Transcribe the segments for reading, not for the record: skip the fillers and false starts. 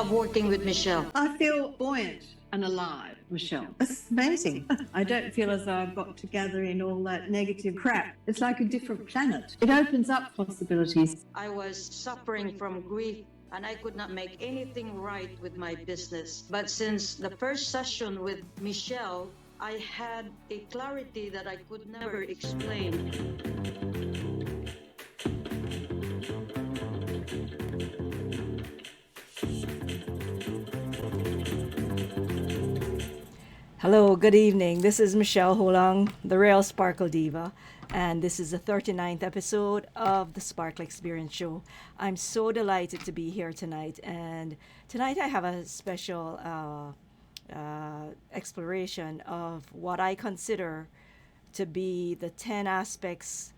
love working with Michele. I feel buoyant and alive, Michele. It's amazing. I don't feel as though I've got to gather in all that negative crap. It's like a different planet. It opens up possibilities. I was suffering from grief and I could not make anything right with my business. But since the first session with Michele, I had a clarity that I could never explain. Hello, good evening. This is Michele Holong, the Real Sparkle Diva, and this is the 39th episode of the Sparkle Experience Show. I'm so delighted to be here tonight, and tonight I have a special exploration of what I consider to be the 10 aspects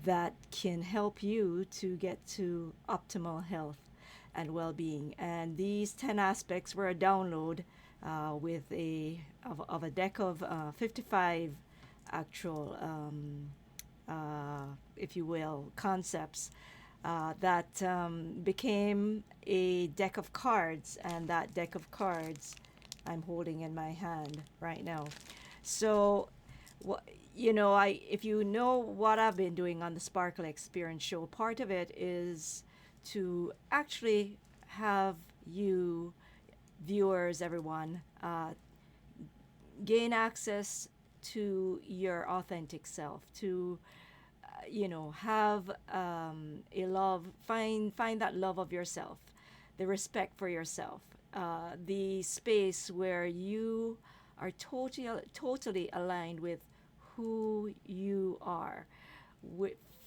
that can help you to get to optimal health and well-being. And these 10 aspects were a download with a deck of 55 actual, if you will, concepts that became a deck of cards, and that deck of cards I'm holding in my hand right now. So, if you know what I've been doing on the Sparkle Experience Show, part of it is to actually have you viewers, everyone, gain access to your authentic self, to have a love, find that love of yourself, the respect for yourself, the space where you are totally aligned with who you are,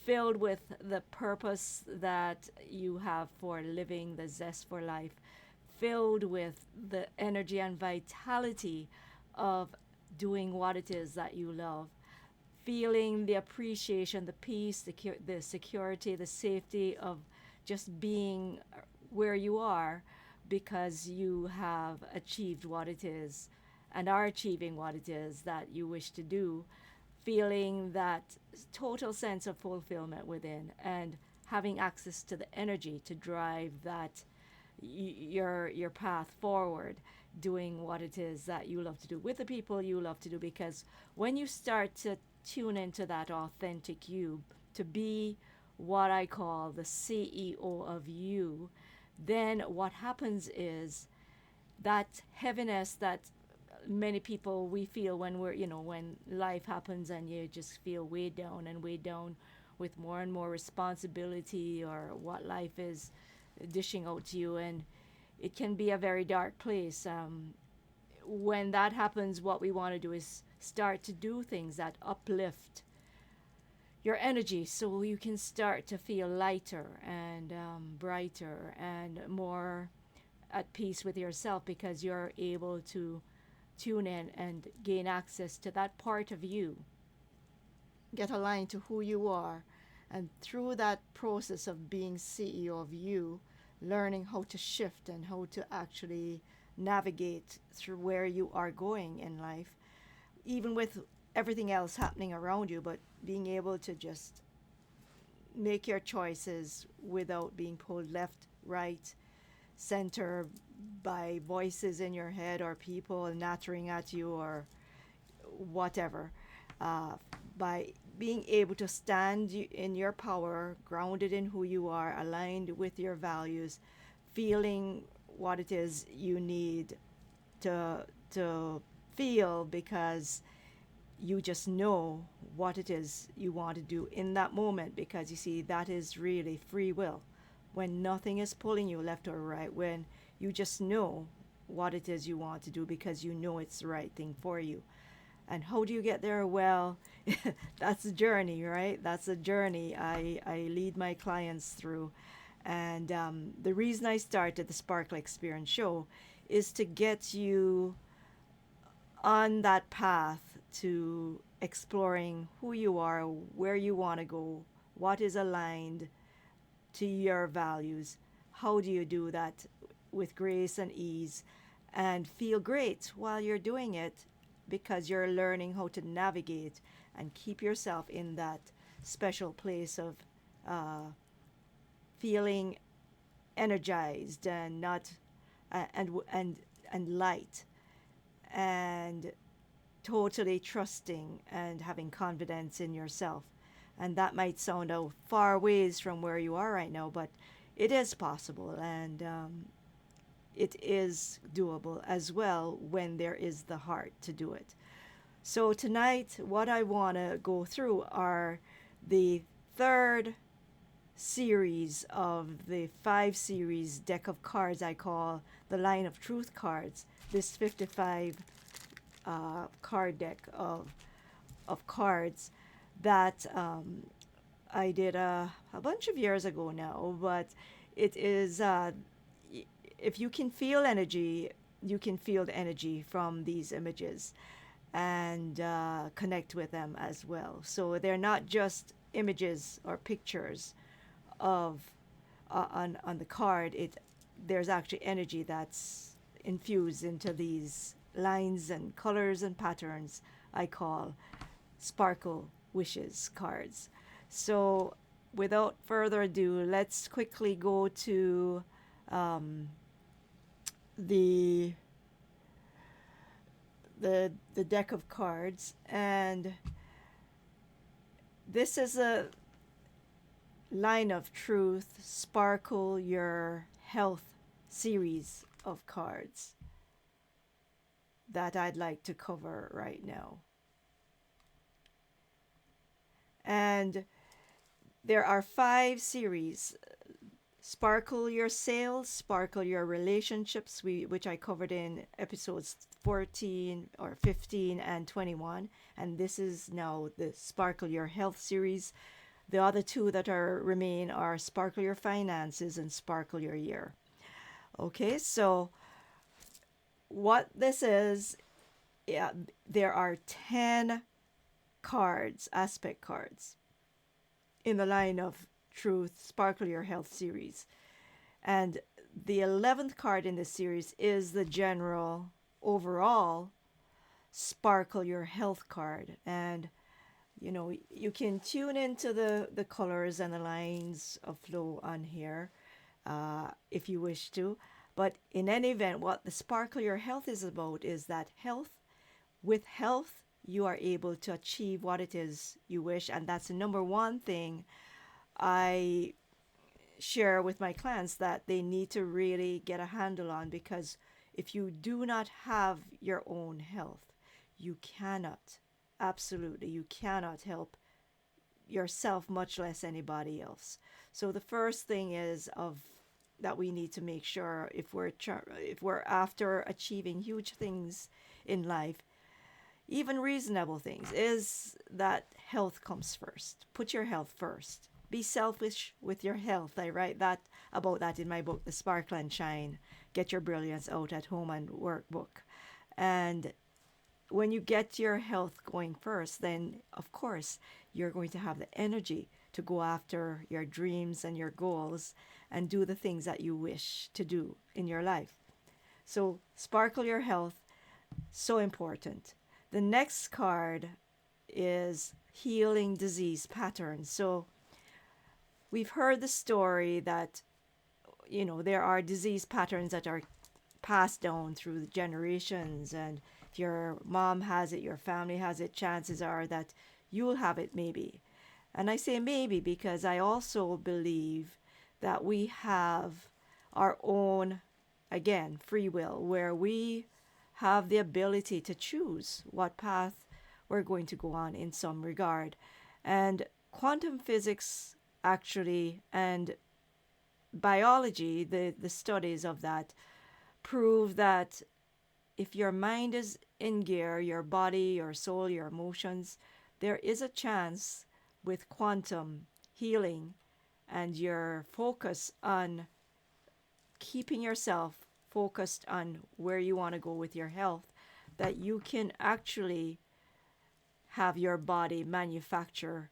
filled with the purpose that you have for living, the zest for life, filled with the energy and vitality of doing what it is that you love, feeling the appreciation, the peace, the security, the safety of just being where you are because you have achieved what it is and are achieving what it is that you wish to do, feeling that total sense of fulfillment within, and having access to the energy to drive that your path forward, doing what it is that you love to do with the people you love to do. Because when you start to tune into that authentic you, to be what I call the CEO of you, then what happens is that heaviness that many people we feel when when life happens and you just feel weighed down with more and more responsibility, or what life is dishing out to you, and it can be a very dark place. When that happens, what we want to do is start to do things that uplift your energy, so you can start to feel lighter and brighter and more at peace with yourself, because you're able to tune in and gain access to that part of you, get aligned to who you are, and through that process of being CEO of you, learning how to shift and how to actually navigate through where you are going in life, even with everything else happening around you, but being able to just make your choices without being pulled left, right, center by voices in your head or people nattering at you or whatever. By being able to stand in your power, grounded in who you are, aligned with your values, feeling what it is you need to feel, because you just know what it is you want to do in that moment, because you see, that is really free will. When nothing is pulling you left or right, when you just know what it is you want to do because you know it's the right thing for you. And how do you get there? Well, that's a journey, right? That's a journey I lead my clients through. And the reason I started the Sparkle Experience Show is to get you on that path to exploring who you are, where you want to go, what is aligned to your values. How do you do that with grace and ease and feel great while you're doing it, because you're learning how to navigate and keep yourself in that special place of feeling energized and not and light, and totally trusting and having confidence in yourself. And that might sound a far ways from where you are right now, but it is possible, and it is doable as well when there is the heart to do it. So tonight, what I want to go through are the third series of the 5 series deck of cards I call the Line of Truth cards. This 55 card deck of cards that I did a bunch of years ago now, but it is, if you can feel energy, you can feel the energy from these images and connect with them as well. So they're not just images or pictures of on the card. There's actually energy that's infused into these lines and colors and patterns I call sparkle wishes cards. So without further ado, let's quickly go to the the deck of cards, and this is a Line of Truth Sparkle Your Health series of cards that I'd like to cover right now. And there are 5 series: Sparkle Your Sales, Sparkle Your Relationships, which I covered in episodes 14 or 15 and 21. And this is now the Sparkle Your Health series. The other 2 that remain are Sparkle Your Finances and Sparkle Your Year. Okay, so what this is, yeah, there are 10 cards, aspect cards, in the Line of Truth Sparkle Your Health series. And the 11th card in this series is the general overall Sparkle Your Health card. And you can tune into the colors and the lines of flow on here if you wish to. But in any event, what the Sparkle Your Health is about is that with health, you are able to achieve what it is you wish. And that's the number one thing I share with my clients that they need to really get a handle on, because if you do not have your own health, you cannot, absolutely, you cannot help yourself, much less anybody else. So the first thing is that we need to make sure, if we're after achieving huge things in life, even reasonable things, is that health comes first. Put your health first. Be selfish with your health. I write about that in my book, The Sparkle and Shine, Get Your Brilliance Out at Home and Workbook. And when you get your health going first, then of course you're going to have the energy to go after your dreams and your goals and do the things that you wish to do in your life. So sparkle your health, so important. The next card is healing disease patterns. So we've heard the story that, there are disease patterns that are passed down through the generations. And if your mom has it, your family has it, chances are that you'll have it maybe. And I say maybe because I also believe that we have our own, again, free will, where we have the ability to choose what path we're going to go on in some regard. And quantum physics actually, and biology, the studies of that, prove that if your mind is in gear, your body, your soul, your emotions, there is a chance with quantum healing and your focus on keeping yourself focused on where you want to go with your health, that you can actually have your body manufacture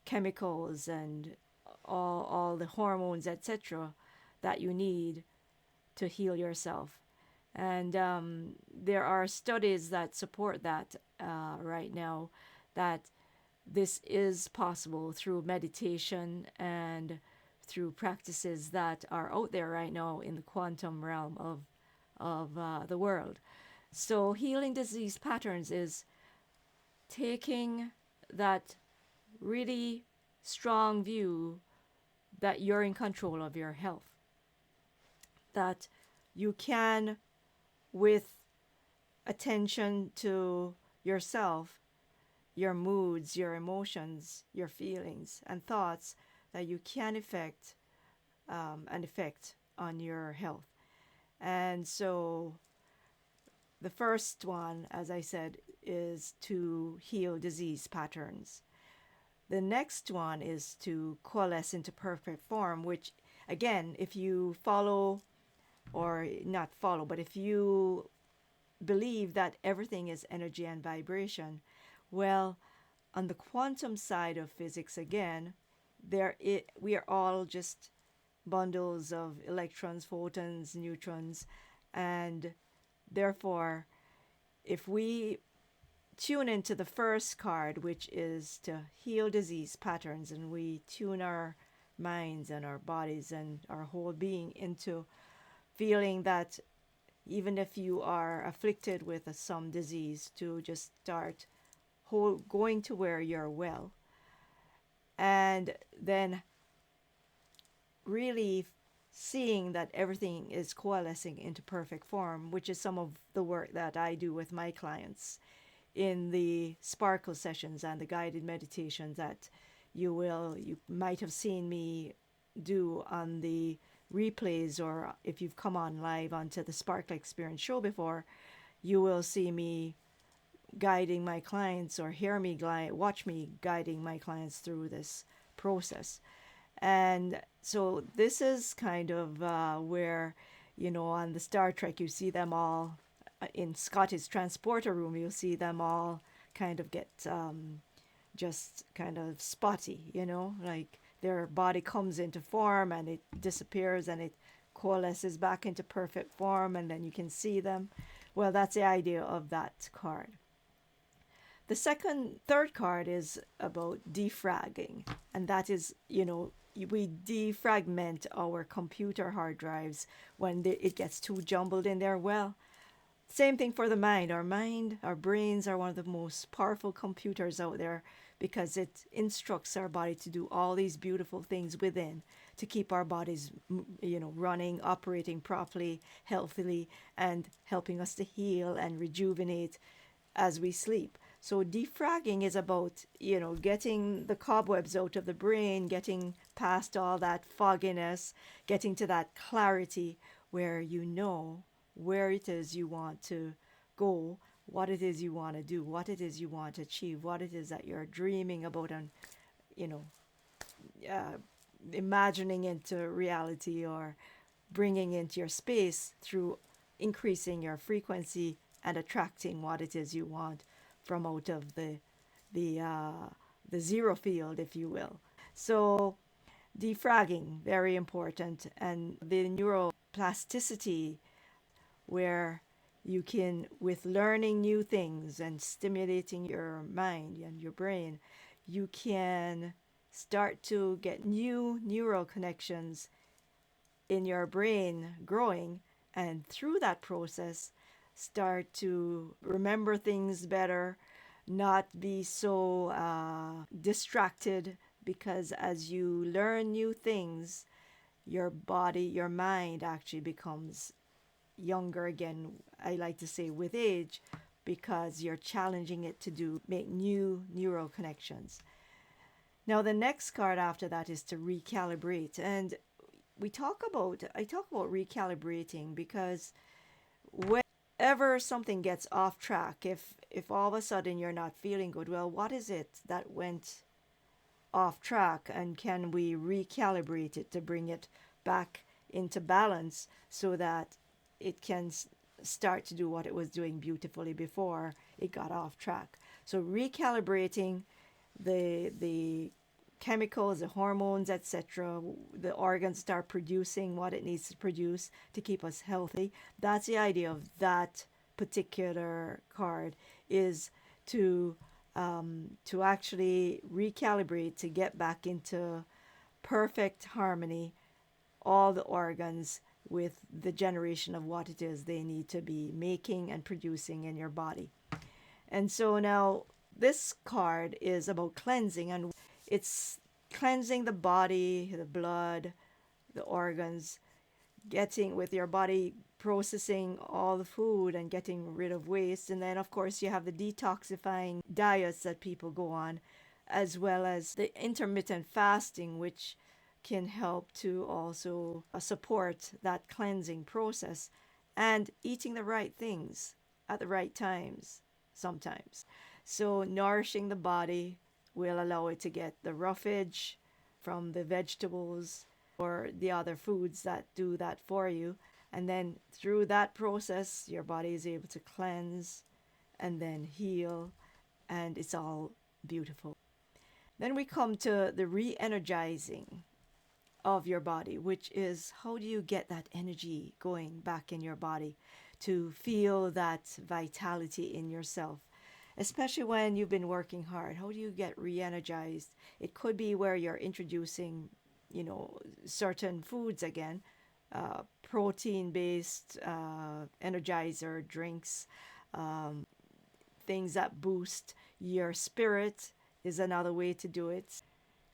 chemicals and all the hormones, etc., that you need to heal yourself. And there are studies that support that right now, that this is possible through meditation and through practices that are out there right now in the quantum realm of of the world. So healing disease patterns is taking that really strong view that you're in control of your health, that you can, with attention to yourself, your moods, your emotions, your feelings and thoughts, that you can affect an effect on your health. And so the first one, as I said, is to heal disease patterns. The next one is to coalesce into perfect form, which, again, if you follow, or not follow, but if you believe that everything is energy and vibration, well, on the quantum side of physics, again, we are all just bundles of electrons, photons, neutrons, and therefore, if we tune into the first card, which is to heal disease patterns, and we tune our minds and our bodies and our whole being into feeling that even if you are afflicted with some disease, to just start going to where you're well, and then really seeing that everything is coalescing into perfect form, which is some of the work that I do with my clients in the sparkle sessions and the guided meditations that you might have seen me do on the replays, or if you've come on live onto the Sparkle Experience show before, you will see me guiding my clients, or watch me guiding my clients through this process. And so this is kind of where, on the Star Trek, you see them all in Scotty's transporter room, you'll see them all kind of get just kind of spotty, like their body comes into form and it disappears and it coalesces back into perfect form, and then you can see them. Well, that's the idea of that card. The third card is about defragging, and that is, we defragment our computer hard drives when it gets too jumbled in there. Well, same thing for the mind. Our brains are one of the most powerful computers out there, because it instructs our body to do all these beautiful things within to keep our bodies, running, operating properly, healthily, and helping us to heal and rejuvenate as we sleep. So defragging is about, getting the cobwebs out of the brain, getting past all that fogginess, getting to that clarity where you know where it is you want to go, what it is you want to do, what it is you want to achieve, what it is that you're dreaming about, and imagining into reality, or bringing into your space through increasing your frequency and attracting what it is you want from out of the zero field, if you will. So defragging, very important, and the neuroplasticity, where you can, with learning new things and stimulating your mind and your brain, you can start to get new neural connections in your brain growing, and through that process start to remember things better, not be so distracted, because as you learn new things, your body, your mind actually becomes younger again, I like to say, with age, because you're challenging it to make new neural connections. Now the next card after that is to recalibrate, and I talk about recalibrating, because whenever something gets off track, if all of a sudden you're not feeling good, well, what is it that went off track, and can we recalibrate it to bring it back into balance so that it can start to do what it was doing beautifully before it got off track. So recalibrating the chemicals, the hormones, etc., the organs start producing what it needs to produce to keep us healthy. That's the idea of that particular card, is to actually recalibrate, to get back into perfect harmony, all the organs with the generation of what it is they need to be making and producing in your body. And so now this card is about cleansing, and it's cleansing the body, the blood, the organs, getting with your body processing all the food and getting rid of waste. And then of course you have the detoxifying diets that people go on, as well as the intermittent fasting, which can help to also support that cleansing process, and eating the right things at the right times sometimes. So nourishing the body will allow it to get the roughage from the vegetables or the other foods that do that for you. And then through that process, your body is able to cleanse and then heal, and it's all beautiful. Then we come to the re-energizing of your body, which is how do you get that energy going back in your body to feel that vitality in yourself, especially when you've been working hard. How do you get re-energized? It could be where you're introducing, certain foods again, protein-based energizer drinks, things that boost your spirit is another way to do it.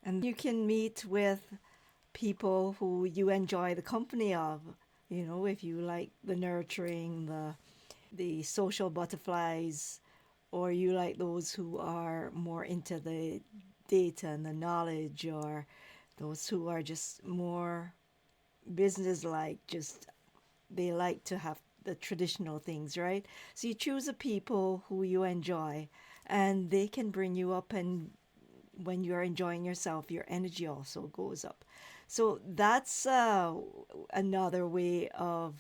And you can meet with people who you enjoy the company of. If you like the nurturing, the social butterflies, or you like those who are more into the data and the knowledge, or those who are just more business-like, just they like to have the traditional things, right? So you choose the people who you enjoy, and they can bring you up, and when you're enjoying yourself, your energy also goes up. So that's another way of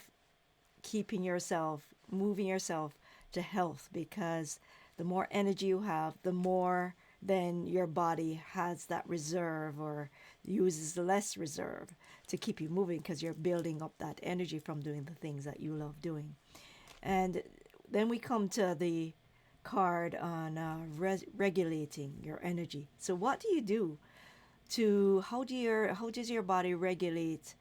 keeping yourself, moving yourself to health, because the more energy you have, the more then your body has that reserve or uses less reserve to keep you moving, because you're building up that energy from doing the things that you love doing. And then we come to the card on regulating your energy. So what do you do to how does your body regulate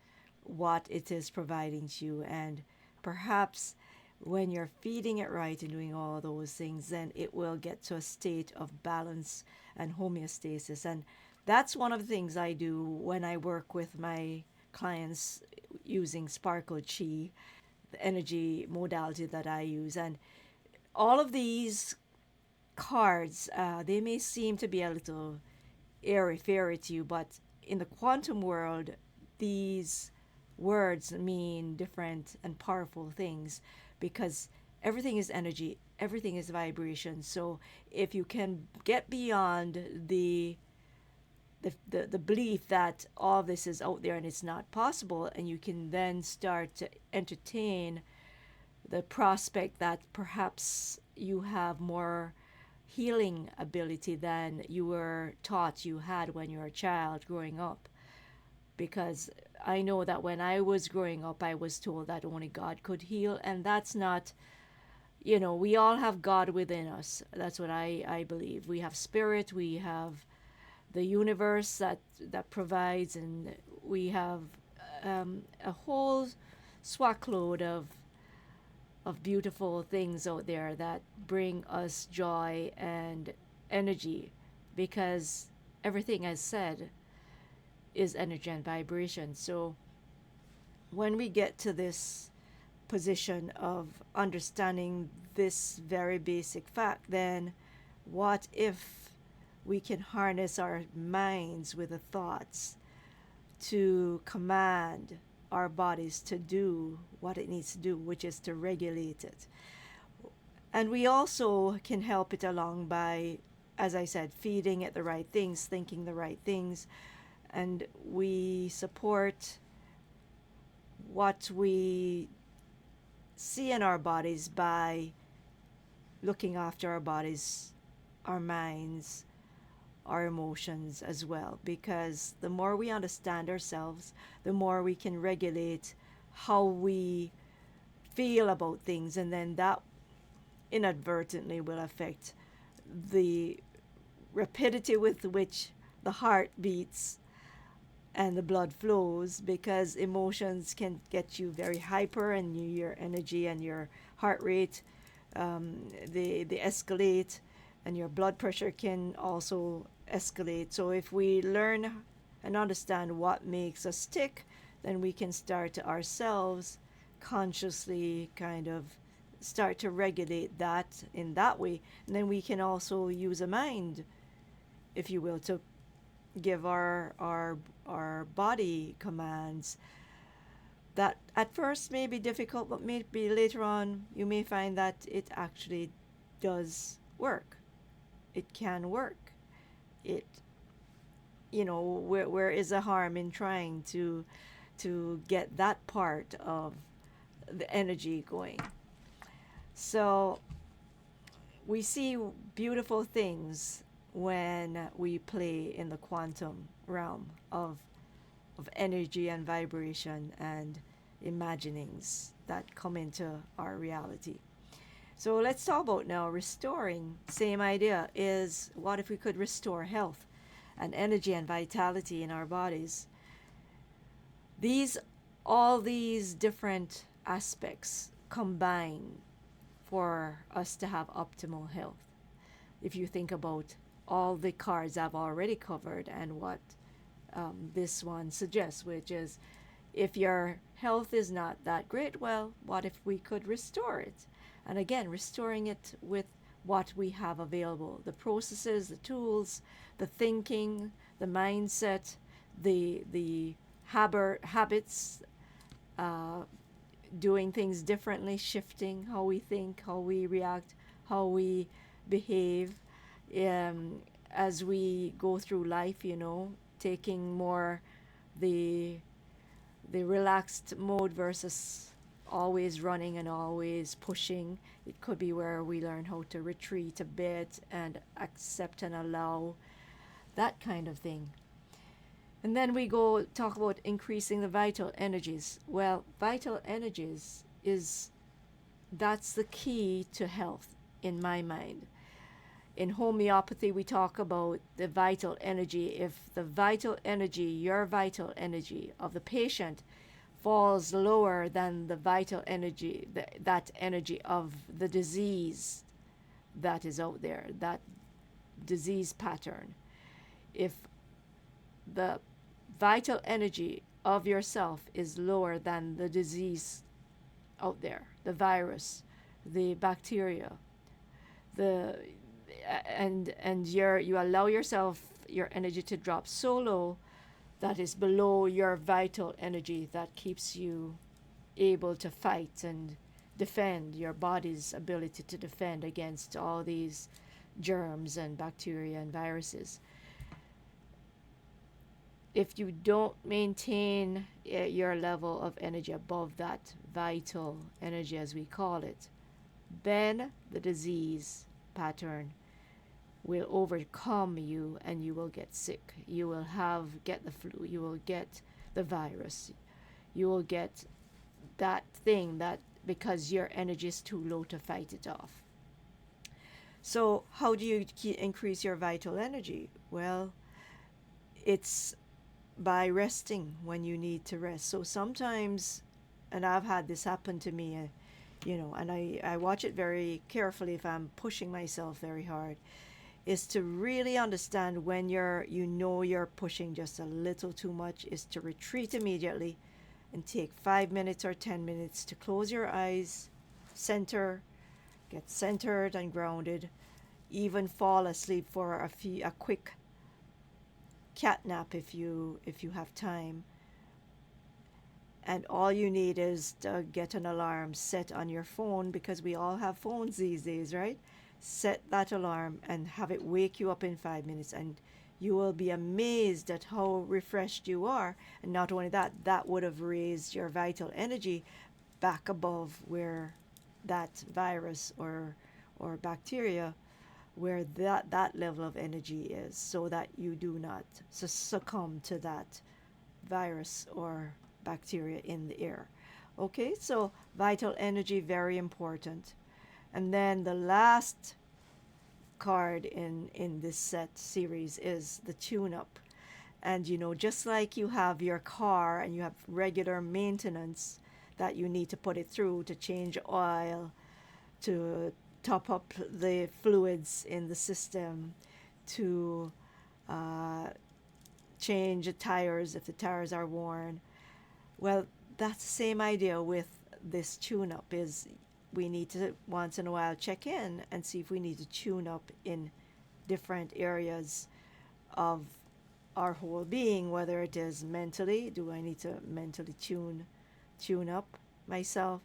what it is providing to you? And perhaps when you're feeding it right and doing all those things, then it will get to a state of balance and homeostasis. And that's one of the things I do when I work with my clients using Sparkle Chi, the energy modality that I use. And all of these cards, they may seem to be a little airy-fairy to you, but in the quantum world, these words mean different and powerful things, because everything is energy, everything is vibration. So if you can get beyond the belief that all this is out there and it's not possible, and you can then start to entertain the prospect that perhaps you have more healing ability than you were taught you had when you were a child growing up. Because I know that when I was growing up, I was told that only God could heal, and that's not, we all have God within us. That's what I believe. We have spirit, we have the universe that provides, and we have a whole swackload of beautiful things out there that bring us joy and energy, because everything, as said, is energy and vibration. So when we get to this position of understanding this very basic fact, then what if we can harness our minds with the thoughts to command our bodies to do what it needs to do, which is to regulate it. And we also can help it along by, as I said, feeding it the right things, thinking the right things, and we support what we see in our bodies by looking after our bodies, our minds, our emotions as well, because the more we understand ourselves, the more we can regulate how we feel about things, and then that inadvertently will affect the rapidity with which the heart beats, and the blood flows, because emotions can get you very hyper, and your energy and your heart rate, they escalate, and your blood pressure can also escalate. So if we learn and understand what makes us tick, then we can start to ourselves consciously kind of start to regulate that in that way. And then we can also use a mind, if you will, to give our body commands that at first may be difficult, but maybe later on you may find that it actually does work. It can work. It, where is the harm in trying to get that part of the energy going? So we see beautiful things when we play in the quantum realm of energy and vibration and imaginings that come into our reality. So let's talk about now restoring. Same idea is, what if we could restore health and energy and vitality in our bodies? All these different aspects combine for us to have optimal health. If you think about all the cards I've already covered and what this one suggests, which is, if your health is not that great, well, what if we could restore it? And again, restoring it with what we have available, the processes, the tools, the thinking, the mindset, the habits, doing things differently, shifting how we think, how we react, how we behave, as we go through life, taking more the relaxed mode versus always running and always pushing. It could be where we learn how to retreat a bit and accept and allow, that kind of thing. And then we go talk about increasing the vital energies. Well, vital energies that's the key to health in my mind. In homeopathy, we talk about the vital energy. If the vital energy, your vital energy of the patient, falls lower than the vital energy, that energy of the disease that is out there, that disease pattern. If the vital energy of yourself is lower than the disease out there, the virus, the bacteria, and you allow yourself, your energy to drop so low that is below your vital energy, that keeps you able to fight and defend, your body's ability to defend against all these germs and bacteria and viruses. If you don't maintain your level of energy above that vital energy, as we call it, then the disease pattern will overcome you and you will get sick. You will get the flu, you will get the virus, you will get that thing, that because your energy is too low to fight it off. So how do you increase your vital energy? Well, it's by resting when you need to rest. So sometimes, and I've had this happen to me, and I watch it very carefully if I'm pushing myself very hard, is to really understand when you're pushing just a little too much, is to retreat immediately and take 5 minutes or 10 minutes to close your eyes, get centered and grounded, even fall asleep for a quick cat nap if you have time. And all you need is to get an alarm set on your phone, because we all have phones these days, right? Set that alarm and have it wake you up in 5 minutes, and you will be amazed at how refreshed you are. And not only that, that would have raised your vital energy back above where that virus or bacteria, where that level of energy is, so that you do not succumb to that virus or bacteria in the air. Okay, so vital energy, very important. And then the last card in this set series is the tune-up. And just like you have your car and you have regular maintenance that you need to put it through, to change oil, to top up the fluids in the system, to uh, change the tires if the tires are worn. Well, that's the same idea with this tune up. Is we need to once in a while check in and see if we need to tune up in different areas of our whole being, whether it is mentally, do I need to mentally tune up myself,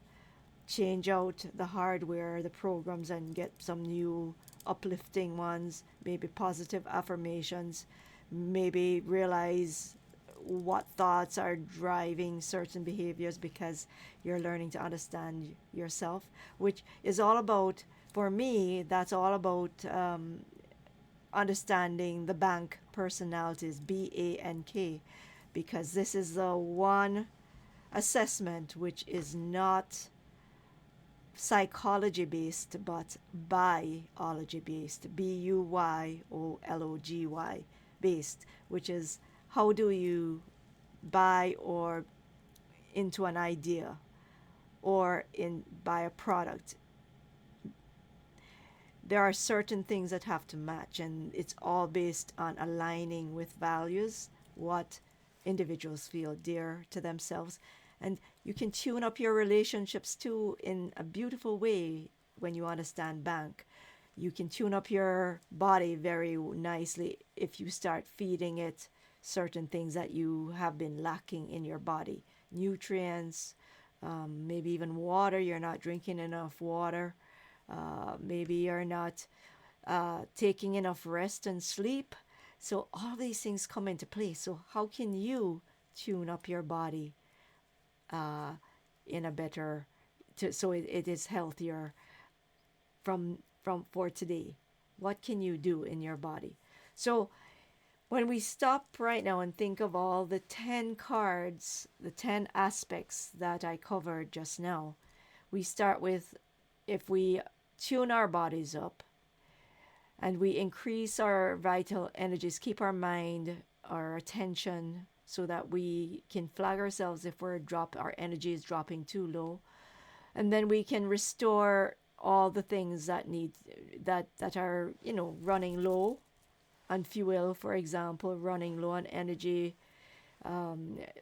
change out the hardware, the programs, and get some new uplifting ones, maybe positive affirmations, maybe realize what thoughts are driving certain behaviors, because you're learning to understand yourself, which is all about, for me, that's all about understanding the bank personalities, BANK, because this is the one assessment which is not psychology based but biology based, BUYOLOGY based, which is how do you buy or into an idea or buy a product. There are certain things that have to match, and it's all based on aligning with values, what individuals feel dear to themselves. And you can tune up your relationships too in a beautiful way when you understand bank. You can tune up your body very nicely if you start feeding it certain things that you have been lacking in your body, nutrients, maybe even water. You're not drinking enough water. Maybe you're not taking enough rest and sleep. So all these things come into play. So how can you tune up your body in a better, so it is healthier from for today? What can you do in your body? So when we stop right now and think of all the 10 cards, the 10 aspects that I covered just now, we start with, if we tune our bodies up and we increase our vital energies, keep our mind, our attention, so that we can flag ourselves if our energy is dropping too low, and then we can restore all the things that are running low on fuel, for example, running low on energy,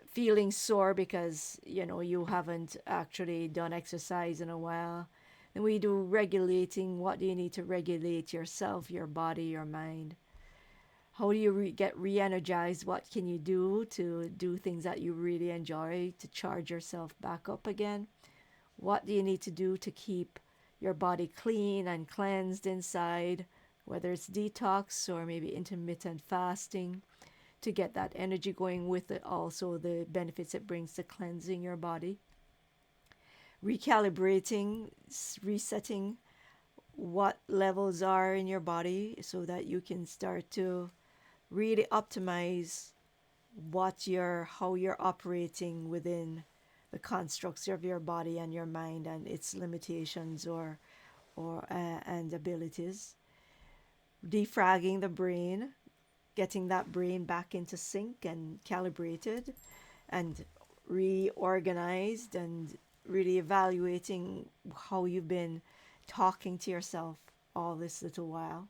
feeling sore because you haven't actually done exercise in a while. And we do regulating. What do you need to regulate yourself, your body, your mind? How do you get re-energized? What can you do to do things that you really enjoy, to charge yourself back up again? What do you need to do to keep your body clean and cleansed inside, whether it's detox or maybe intermittent fasting, to get that energy going, with it also the benefits it brings to cleansing your body? Recalibrating, resetting what levels are in your body so that you can start to really optimize how you're operating within the constructs of your body and your mind and its limitations and abilities. Defragging the brain, getting that brain back into sync and calibrated and reorganized, and really evaluating how you've been talking to yourself all this little while.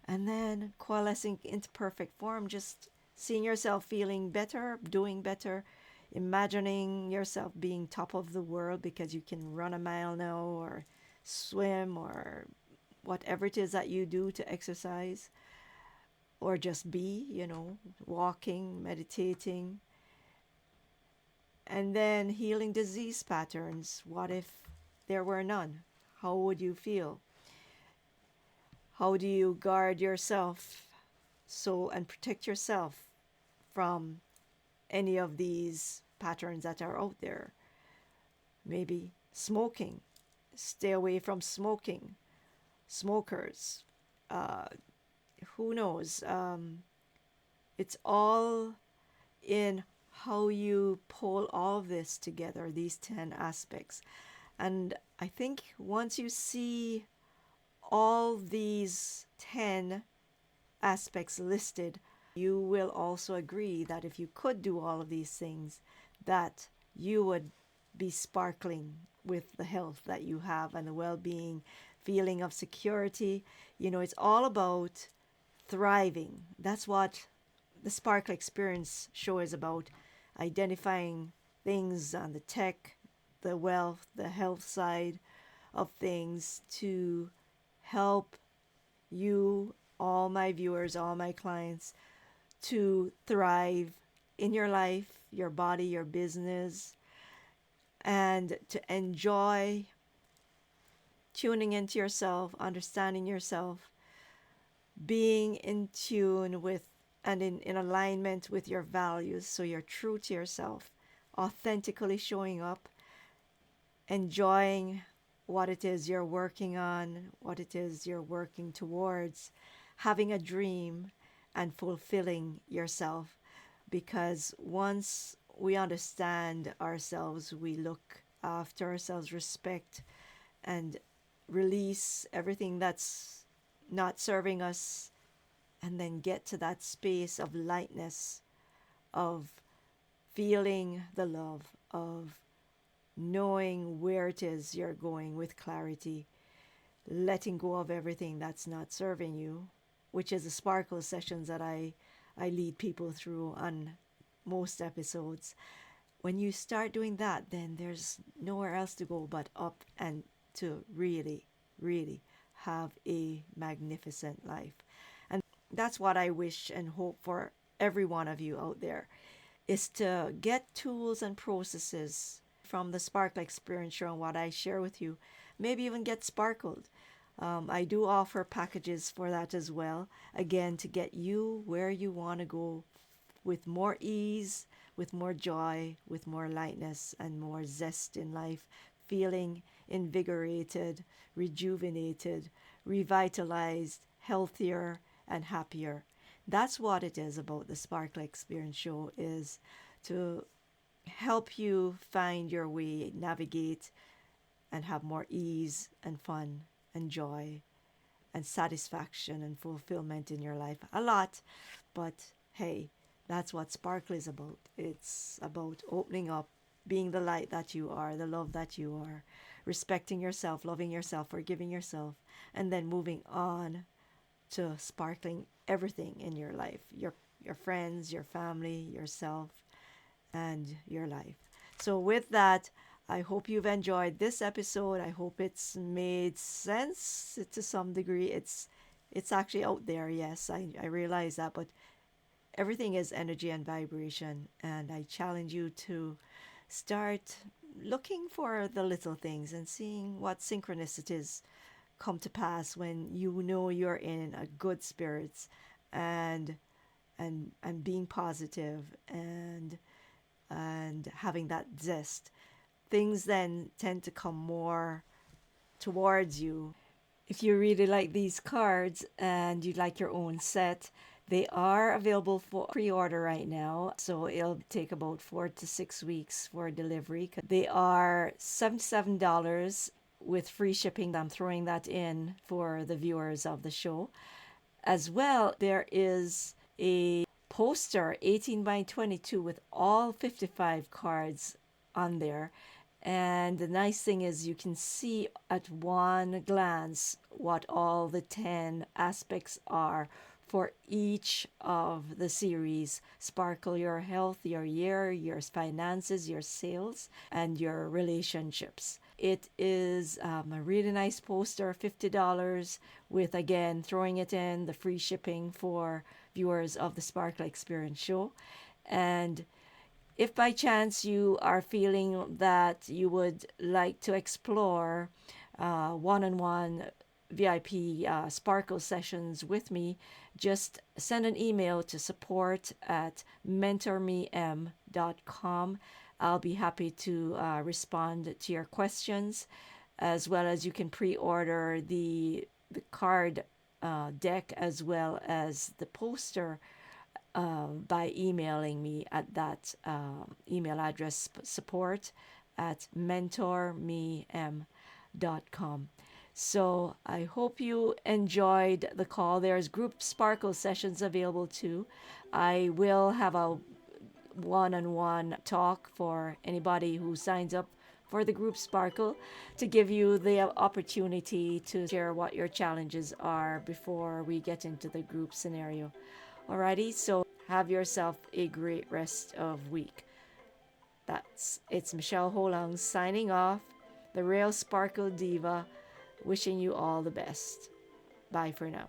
And then coalescing into perfect form, just seeing yourself feeling better, doing better, imagining yourself being top of the world because you can run a mile now or swim or whatever it is that you do to exercise, or just be, walking, meditating. And then healing disease patterns. What if there were none? How would you feel? How do you guard yourself and protect yourself from any of these patterns that are out there? Maybe smoking. Stay away from smoking. Smokers. Who knows? It's all in how you pull all of this together, these 10 aspects. And I think once you see all these 10 aspects listed, You will also agree that if you could do all of these things, that you would be sparkling with the health that you have and the well-being, feeling of security. It's all about thriving. That's what the Sparkle Experience show is about, identifying things on the tech, the wealth, the health side of things to help you, all my viewers, all my clients, to thrive in your life, your body, your business, and to enjoy tuning into yourself, understanding yourself, being in tune with and in alignment with your values, so you're true to yourself, authentically showing up, enjoying what it is you're working on, what it is you're working towards, having a dream, and fulfilling yourself. Because once we understand ourselves, we look after ourselves, respect, and release everything that's not serving us, and then get to that space of lightness, of feeling the love, of knowing where it is you're going with clarity, letting go of everything that's not serving you, which is the sparkle sessions that I lead people through on most episodes. When you start doing that, then there's nowhere else to go but up, and to really, really have a magnificent life. And that's what I wish and hope for every one of you out there, is to get tools and processes from the Sparkle Experience show and what I share with you. Maybe even get sparkled. I do offer packages for that as well. Again, to get you where you want to go with more ease, with more joy, with more lightness, and more zest in life, feeling invigorated, rejuvenated, revitalized, healthier, and happier. That's what it is about the Sparkle Experience show, is to help you find your way, navigate, and have more ease and fun and joy and satisfaction and fulfillment in your life. A lot, but hey, that's what Sparkle is about. It's about opening up, being the light that you are, the love that you are, respecting yourself, loving yourself, forgiving yourself, and then moving on to sparkling everything in your life, your friends, your family, yourself, and your life. So with that, I hope you've enjoyed this episode. I hope it's made sense to some degree. It's actually out there, yes, I realize that, but everything is energy and vibration, and I challenge you to start looking for the little things and seeing what synchronicities come to pass when you know you're in a good spirits, and being positive, and having that zest. Things then tend to come more towards you. If you really like these cards and you'd like your own set, they are available for pre-order right now. So it'll take about 4 to 6 weeks for delivery. They are $77 with free shipping. I'm throwing that in for the viewers of the show. As well, there is a poster 18 by 22 with all 55 cards on there. And the nice thing is you can see at one glance what all the 10 aspects are for each of the series. Sparkle your health, your year, your finances, your sales, and your relationships. It is a really nice poster, $50, with, again, throwing it in, the free shipping for viewers of the Sparkle Experience show. And if by chance you are feeling that you would like to explore one-on-one VIP Sparkle sessions with me, just send an email to support@mentormem.com. I'll be happy to respond to your questions, as well as you can pre-order the card deck as well as the poster by emailing me at that email address, support@mentormem.com. So I hope you enjoyed the call. There's group Sparkle sessions available too. I will have a one-on-one talk for anybody who signs up for the group Sparkle to give you the opportunity to share what your challenges are before we get into the group scenario. Alrighty, so have yourself a great rest of week. It's Michelle Holang signing off, the Real Sparkle Diva, wishing you all the best. Bye for now.